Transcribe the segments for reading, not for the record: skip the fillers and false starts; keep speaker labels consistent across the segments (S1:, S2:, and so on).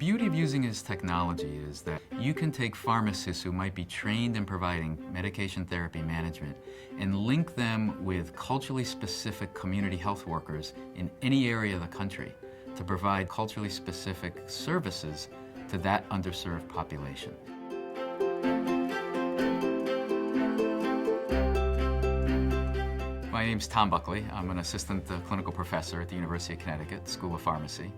S1: beauty of using his technology is that you can take pharmacists who might be trained in providing medication therapy management and link them with culturally specific community health workers in any area of the country to provide culturally specific services to that underserved population. My name's Tom Buckley. I'm an assistant clinical professor at the University of Connecticut School of Pharmacy.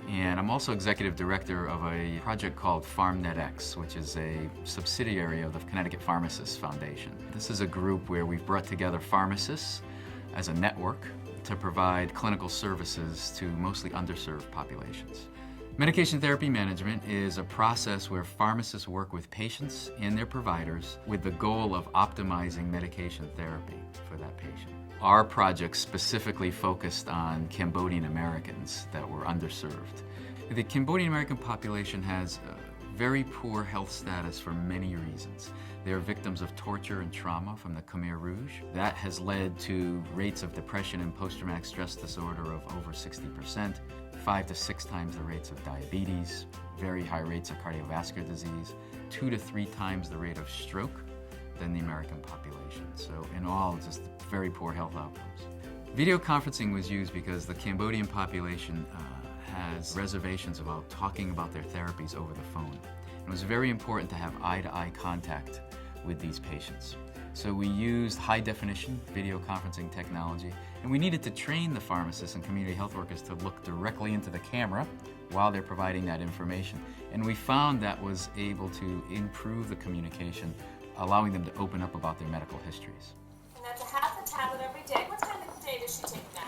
S1: And I'm also executive director of a project called PharmNetX, which is a subsidiary of the Connecticut Pharmacists Foundation. This is a group where we've brought together pharmacists as a network to provide clinical services to mostly underserved populations. Medication therapy management is a process where pharmacists work with patients and their providers with the goal of optimizing medication therapy for that patient. Our project specifically focused on Cambodian-Americans that were underserved. The Cambodian-American population has very poor health status for many reasons. They are victims of torture and trauma from the Khmer Rouge. That has led to rates of depression and post-traumatic stress disorder of over 60%, 5 to 6 times the rates of diabetes, very high rates of cardiovascular disease, 2 to 3 times the rate of stroke than the American population. So in all, just very poor health outcomes. Video conferencing was used because the Cambodian population has reservations about talking about their therapies over the phone. It was very important to have eye-to-eye contact with these patients. So we used high-definition video conferencing technology, and we needed to train the pharmacists and community health workers to look directly into the camera while they're providing that information. And we found that was able to improve the communication, allowing them to open up about their medical histories.
S2: And that's a half a tablet every day. What time of the day does she take that?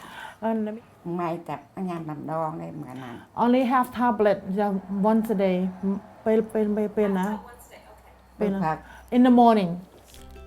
S3: Only half tablet once a day.
S2: Once a day, okay.
S3: In the morning.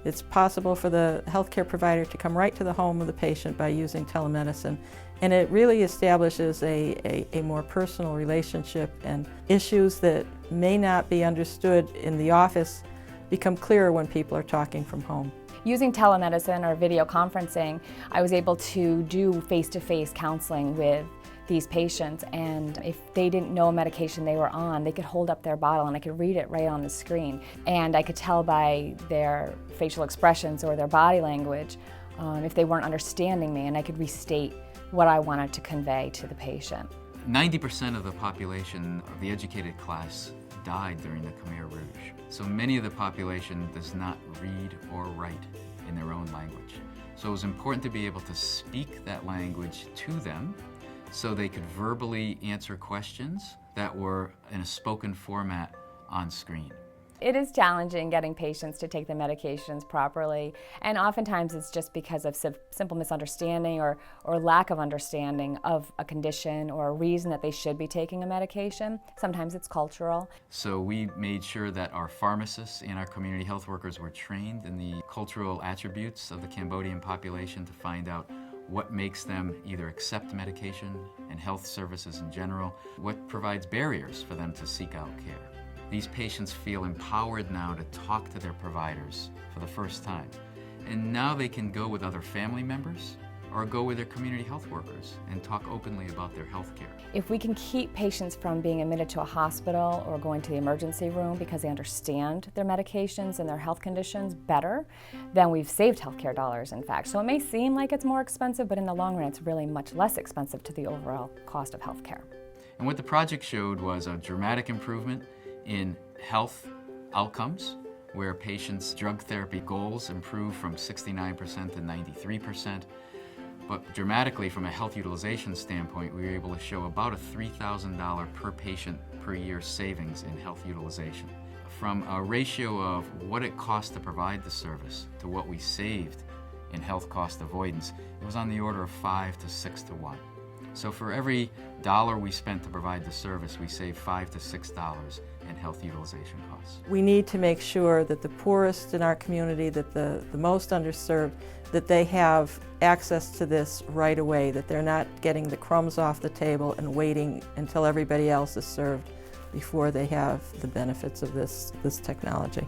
S4: It's possible for the healthcare provider to come right to the home of the patient by using telemedicine, and it really establishes a more personal relationship, and issues that may not be understood in the office become clearer when people are talking from home.
S5: Using telemedicine or video conferencing, I was able to do face-to-face counseling with these patients, and if they didn't know a medication they were on, they could hold up their bottle and I could read it right on the screen. And I could tell by their facial expressions or their body language if they weren't understanding me, and I could restate what I wanted to convey to the patient.
S1: 90% of the population of the educated class died during the Khmer Rouge. So many of the population does not read or write in their own language. So it was important to be able to speak that language to them so they could verbally answer questions that were in a spoken format on screen.
S5: It is challenging getting patients to take the medications properly, and oftentimes it's just because of simple misunderstanding or lack of understanding of a condition or a reason that they should be taking a medication. Sometimes it's cultural.
S1: So we made sure that our pharmacists and our community health workers were trained in the cultural attributes of the Cambodian population to find out what makes them either accept medication and health services in general, what provides barriers for them to seek out care. These patients feel empowered now to talk to their providers for the first time. And now they can go with other family members or go with their community health workers and talk openly about their health care.
S5: If we can keep patients from being admitted to a hospital or going to the emergency room because they understand their medications and their health conditions better, then we've saved healthcare dollars, in fact. So it may seem like it's more expensive, but in the long run it's really much less expensive to the overall cost of healthcare.
S1: And what the project showed was a dramatic improvement in health outcomes, where patients' drug therapy goals improved from 69% to 93%. But dramatically, from a health utilization standpoint, we were able to show about a $3,000 per patient per year savings in health utilization. From a ratio of what it cost to provide the service to what we saved in health cost avoidance, it was on the order of 5 to 6 to 1. So for every dollar we spent to provide the service, we saved $5 to $6 in health utilization costs.
S4: We need to make sure that the poorest in our community, that the most underserved, that they have access to this right away, that they're not getting the crumbs off the table and waiting until everybody else is served before they have the benefits of this technology.